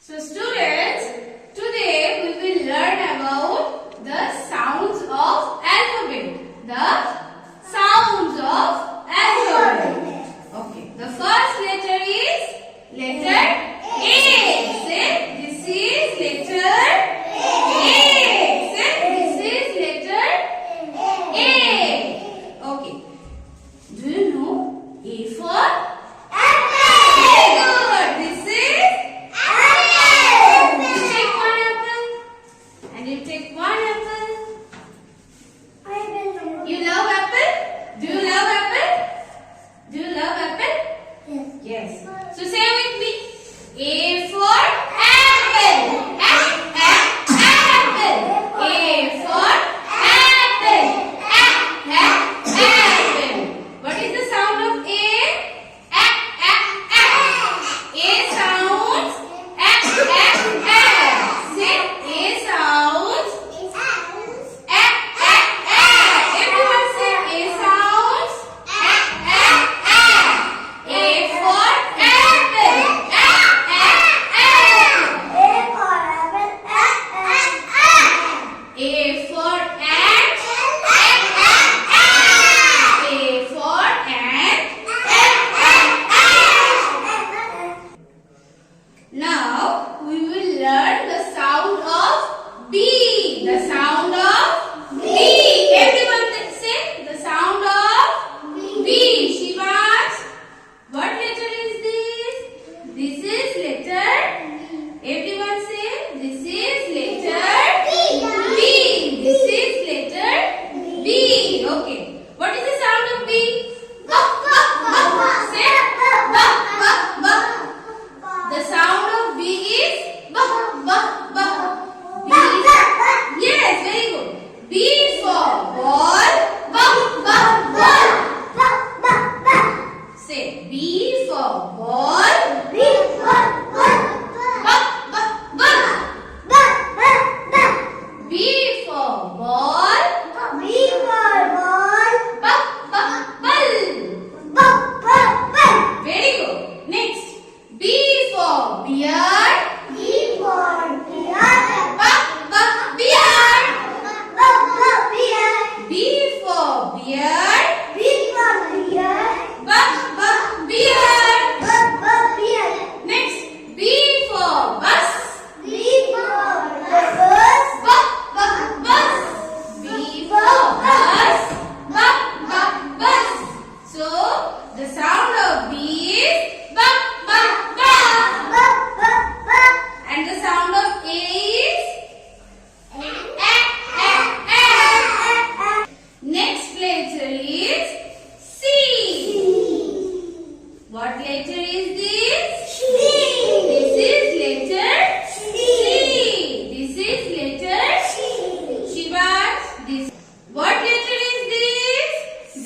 So students, today we will learn about the sounds of alphabet. The sounds of alphabet. Okay, the first letter is letter A. Say this is letter A. Say this is letter A. Okay. Do you know A for? Yes. So say with me. A for apple. Apple. A for apple. Apple. What is the sound of A? A sounds. Say A sounds. Everyone say A sounds. A for Now we will learn the sound of B. The sound of B. Everyone say the sound of B. Shivas, what letter is this? This is letter. Everyone say this is letter B. This is letter B. Okay. What is the sound of B? Say the sound of B is B. Yes, very good. B for ball. Say B for ball. B for ball. Very good. Next. B for beard. B for beard. Beard. B for beard. B for beard. Beard. Next. B for bus. B for bus. Bus. B for bus. Bus. So the sound of B is and the sound of A is Next letter is C. What letter is this? This is letter C. This is letter Shivas. This. What letter is this?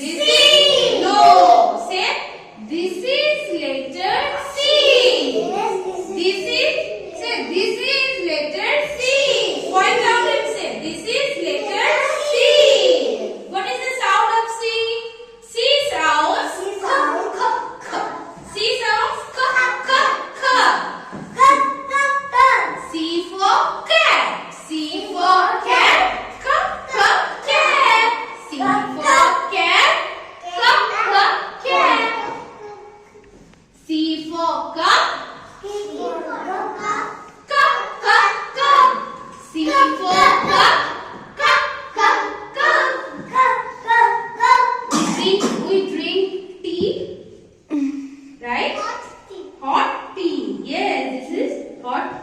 This is no. Say this is letter C. This is letter C. Point out and say this is letter C. What is the sound of C? C sounds C sounds C for cat. C for cat. Cat. C for cat. Cat. C for cup. C for cup. We drink tea, right? Hot tea. Yes, this is hot